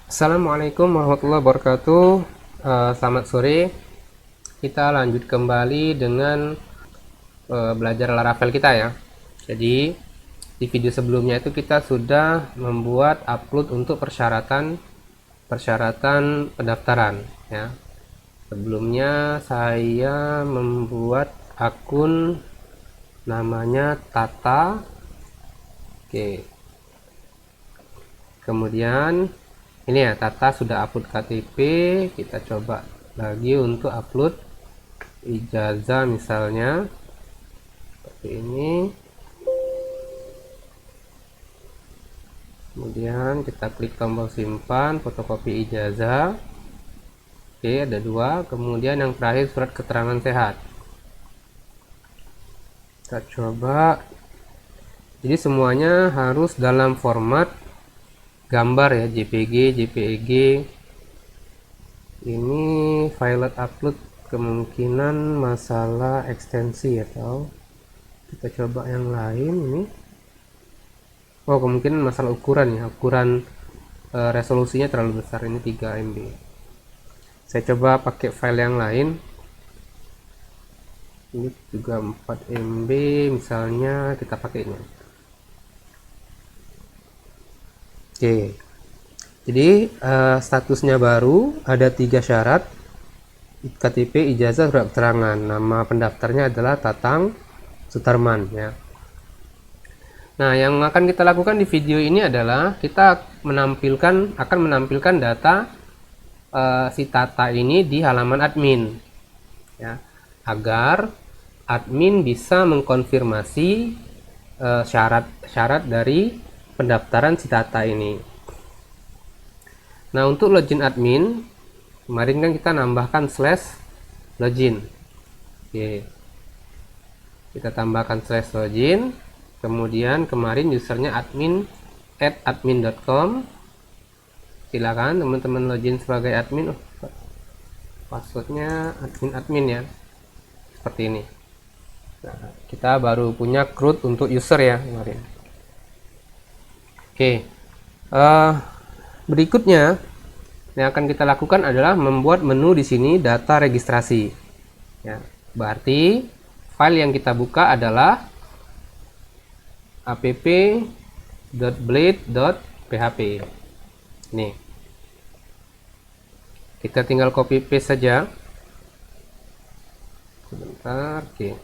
Assalamualaikum warahmatullahi wabarakatuh. Selamat sore. Kita lanjut kembali dengan belajar Laravel kita ya. Jadi di video sebelumnya itu kita sudah membuat upload untuk persyaratan pendaftaran ya. Sebelumnya saya membuat akun namanya Tata. Oke. Kemudian ini ya, Tata sudah upload KTP. Kita coba lagi untuk upload ijazah misalnya seperti ini. Kemudian kita klik tombol simpan fotokopi ijazah. Oke, ada dua. Kemudian yang terakhir surat keterangan sehat. Kita coba. Jadi semuanya harus dalam format gambar ya, JPG, JPEG. Ini file upload kemungkinan masalah ekstensi atau kita coba yang lain ini. Oh, kemungkinan masalah ukuran ya, ukuran resolusinya terlalu besar, ini 3 MB. Saya coba pakai file yang lain. Ini juga 4 MB misalnya, kita pakai ini. Oke. Jadi statusnya baru, ada 3 syarat: KTP, ijazah, surat keterangan. Nama pendaftarnya adalah Tatang Sutarman ya. Nah, yang akan kita lakukan di video ini adalah kita akan menampilkan data si Tata ini di halaman admin ya, agar admin bisa mengkonfirmasi syarat-syarat dari pendaftaran si Tata ini. Nah, untuk login admin kemarin kan kita nambahkan /login. Oke, kita tambahkan /login. Kemudian kemarin usernya admin@admin.com. Silakan teman-teman login sebagai admin. Passwordnya admin ya, seperti ini. Nah, kita baru punya CRUD untuk user ya kemarin. Oke, berikutnya yang akan kita lakukan adalah membuat menu di sini data registrasi ya. Berarti file yang kita buka adalah app.blade.php. Nih, kita tinggal copy paste saja sebentar. Oke,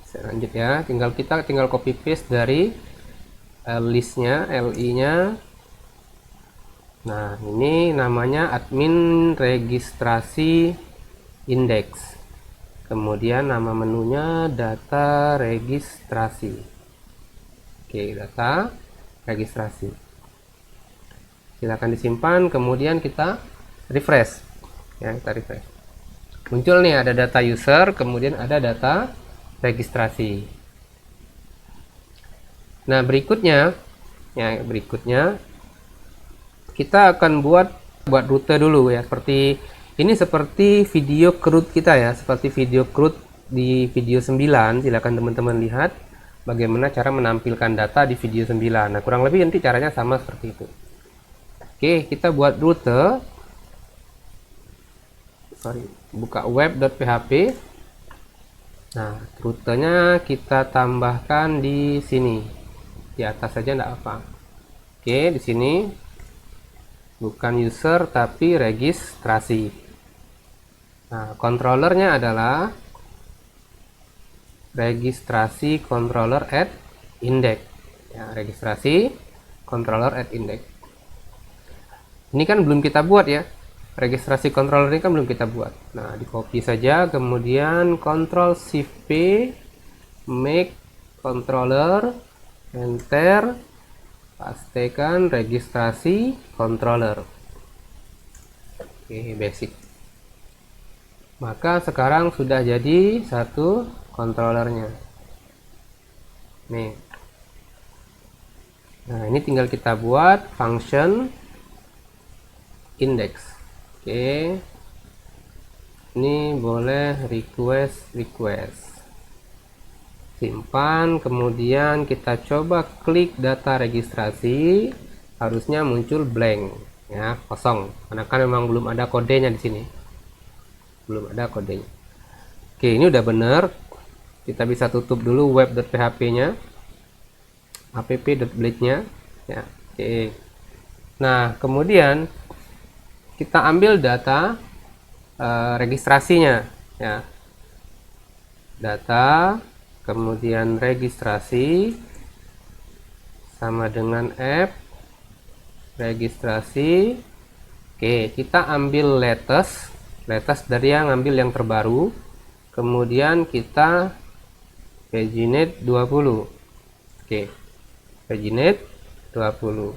saya lanjut ya, kita tinggal copy paste dari listnya, li-nya. Nah, ini namanya admin registrasi index. Kemudian nama menunya data registrasi. Oke, data registrasi. Silakan disimpan, kemudian kita refresh. Ya, kita refresh. Muncul nih ada data user, kemudian ada data registrasi. Nah, berikutnya kita akan buat rute dulu ya, seperti video CRUD kita ya, seperti video CRUD di video 9. Silakan teman-teman lihat bagaimana cara menampilkan data di video 9. Nah, kurang lebih nanti caranya sama seperti itu. Oke, kita buat rute. Buka web.php. Nah, rutenya kita tambahkan di sini. Di atas saja enggak apa. Oke, di sini bukan user tapi registrasi. Nah, controllernya adalah registrasi controller at index ya, registrasi controller at index. Ini kan belum kita buat ya, registrasi controller ini kan belum kita buat. Nah, di copy saja, kemudian Ctrl Shift P, make controller, enter, pastikan registrasi controller. Oke, basic. Maka sekarang sudah jadi satu controllernya. Nih. Nah, ini tinggal kita buat function index. Oke. Ini boleh request. Simpan, kemudian kita coba klik data registrasi. harusnya muncul blank, ya, kosong, karena kan memang belum ada kodenya di sini, belum ada kodenya. Oke, ini udah bener. Kita bisa tutup dulu web.php-nya, app.blade-nya, ya. Oke. Nah, kemudian kita ambil data registrasinya, ya. Data, kemudian registrasi sama dengan app registrasi. Oke, kita ambil latest dari yang ambil yang terbaru, kemudian kita paginate 20. Oke, paginate 20,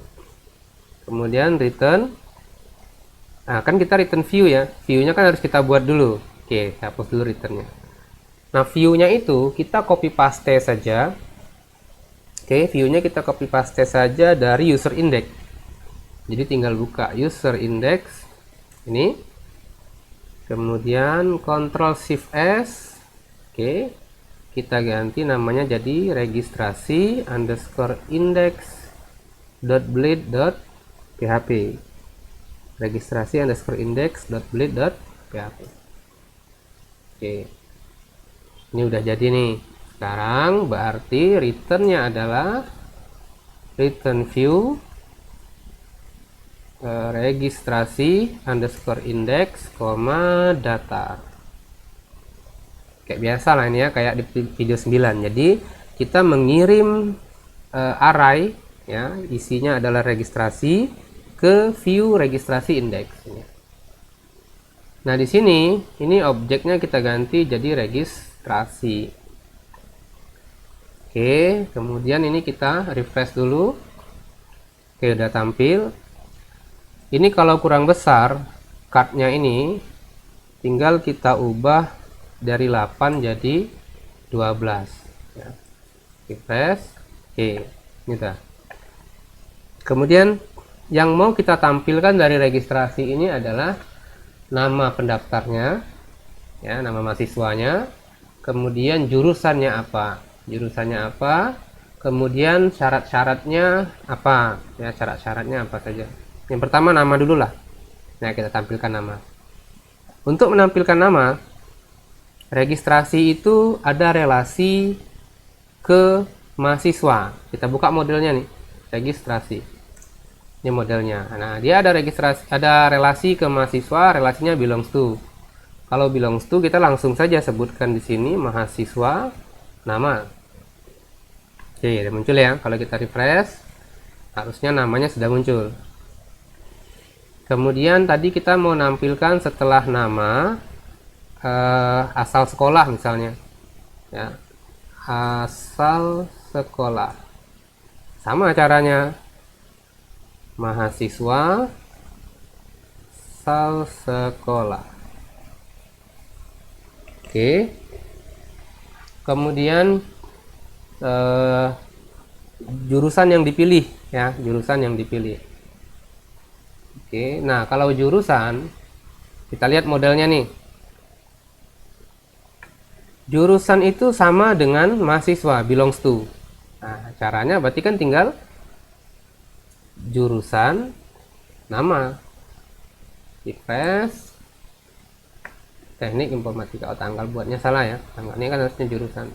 kemudian return. Nah, kan kita return view ya, view-nya kan harus kita buat dulu. Oke, hapus dulu returnnya. Nah, view-nya itu kita copy paste saja. Oke, view-nya kita copy paste saja dari user index. Jadi tinggal buka user index ini, kemudian Ctrl Shift S. Oke, kita ganti namanya jadi registrasi underscore index dot blade dot php, registrasi underscore index dot blade dot php. Oke, ini udah jadi nih. Sekarang berarti returnnya adalah return view registrasi underscore index, data. Kayak biasa lah ini ya, kayak di video 9. Jadi kita mengirim array, ya, isinya adalah registrasi ke view registrasi index. Nah, di sini ini objeknya kita ganti jadi registrasi. Oke, kemudian ini kita refresh dulu. Oke, udah tampil. Ini kalau kurang besar cardnya ini, tinggal kita ubah dari 8 jadi 12, ya. Refresh. Oke, ini dah. Kemudian yang mau kita tampilkan dari registrasi ini adalah nama pendaftarnya, ya, nama mahasiswanya, kemudian jurusannya apa, kemudian syarat-syaratnya apa, ya, syarat-syaratnya apa saja. Yang pertama nama dulu lah. Nah, kita tampilkan nama. Untuk menampilkan nama, registrasi itu ada relasi ke mahasiswa. Kita buka modelnya nih, registrasi. Ini modelnya. Nah, dia ada registrasi, ada relasi ke mahasiswa, relasinya belongs to. Kalau belongs to, kita langsung saja sebutkan di sini mahasiswa nama. Oke, udah muncul ya. Kalau kita refresh, harusnya namanya sudah muncul. Kemudian tadi kita mau nampilkan setelah nama asal sekolah misalnya, ya, asal sekolah. Sama caranya, mahasiswa asal sekolah. Oke. Kemudian jurusan yang dipilih, ya, jurusan yang dipilih. Oke, nah kalau jurusan, kita lihat modelnya nih. Jurusan itu sama dengan mahasiswa, belongs to. Nah, caranya berarti kan tinggal jurusan, nama, refresh, teknik informatika. Oh, tanggal buatnya salah ya, tanggalnya kan harusnya jurusan.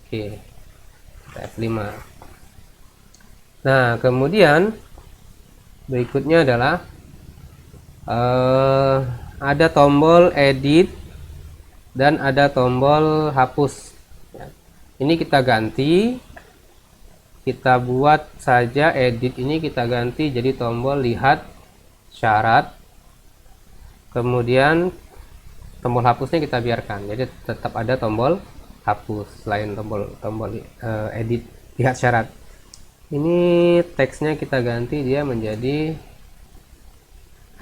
Oke, F5. Nah, kemudian berikutnya adalah ada tombol edit dan ada tombol hapus, ya. Ini kita ganti, kita buat saja edit ini kita ganti jadi tombol lihat syarat, kemudian tombol hapusnya kita biarkan, jadi tetap ada tombol hapus selain tombol edit lihat syarat. Ini teksnya kita ganti dia menjadi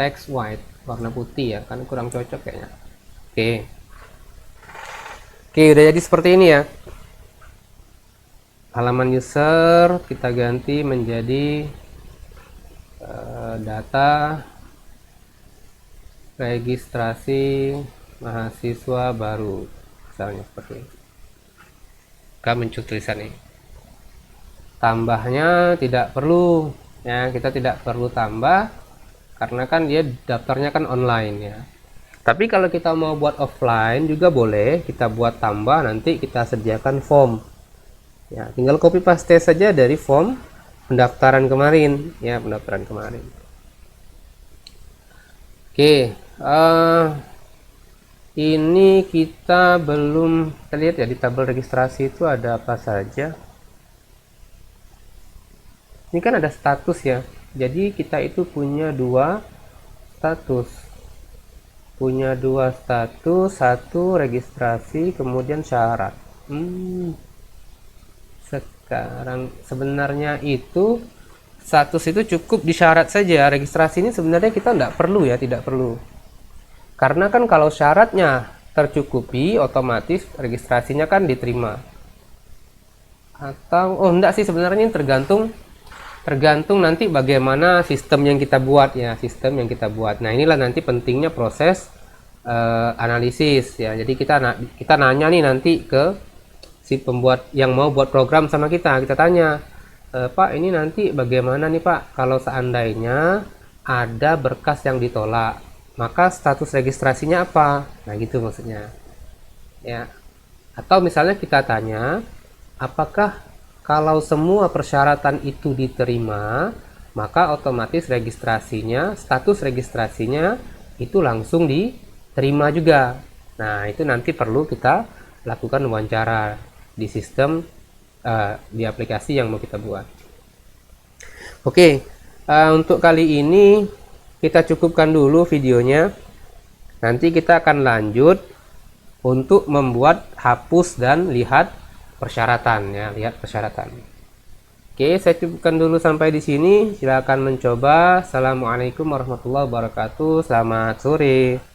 teks white, warna putih ya, kan kurang cocok kayaknya. Oke, udah jadi seperti ini ya. Halaman user kita ganti menjadi data registrasi mahasiswa baru, misalnya seperti ini. Maka muncul tulisan ini. Tambahnya tidak perlu ya, kita tidak perlu tambah karena kan dia daftarnya kan online ya. Tapi kalau kita mau buat offline juga boleh, kita buat tambah, nanti kita sediakan form ya, tinggal copy paste saja dari form pendaftaran kemarin ya, pendaftaran kemarin. Oke, ini kita belum, kita lihat ya di tabel registrasi itu ada apa saja. Ini kan ada status ya, jadi kita itu punya dua status, satu registrasi kemudian syarat. Sekarang sebenarnya itu status itu cukup di syarat saja, registrasi ini sebenarnya kita tidak perlu ya, tidak perlu, karena kan kalau syaratnya tercukupi otomatis registrasinya kan diterima. Atau enggak sih, sebenarnya ini tergantung nanti bagaimana sistem yang kita buat ya, sistem yang kita buat. Nah inilah nanti pentingnya proses analisis ya. Jadi kita nanya nih nanti ke si pembuat yang mau buat program sama kita tanya, Pak ini nanti bagaimana nih Pak kalau seandainya ada berkas yang ditolak, maka status registrasinya apa? Nah gitu maksudnya ya. Atau misalnya kita tanya, apakah kalau semua persyaratan itu diterima, maka otomatis registrasinya, status registrasinya itu langsung diterima juga. Nah, itu nanti perlu kita lakukan wawancara di sistem, di aplikasi yang mau kita buat. Oke, untuk kali ini kita cukupkan dulu videonya. Nanti kita akan lanjut untuk membuat hapus dan lihat persyaratan ya, lihat persyaratan. Oke, saya cukupkan dulu sampai di sini. Silakan mencoba. Assalamualaikum warahmatullahi wabarakatuh. Selamat sore.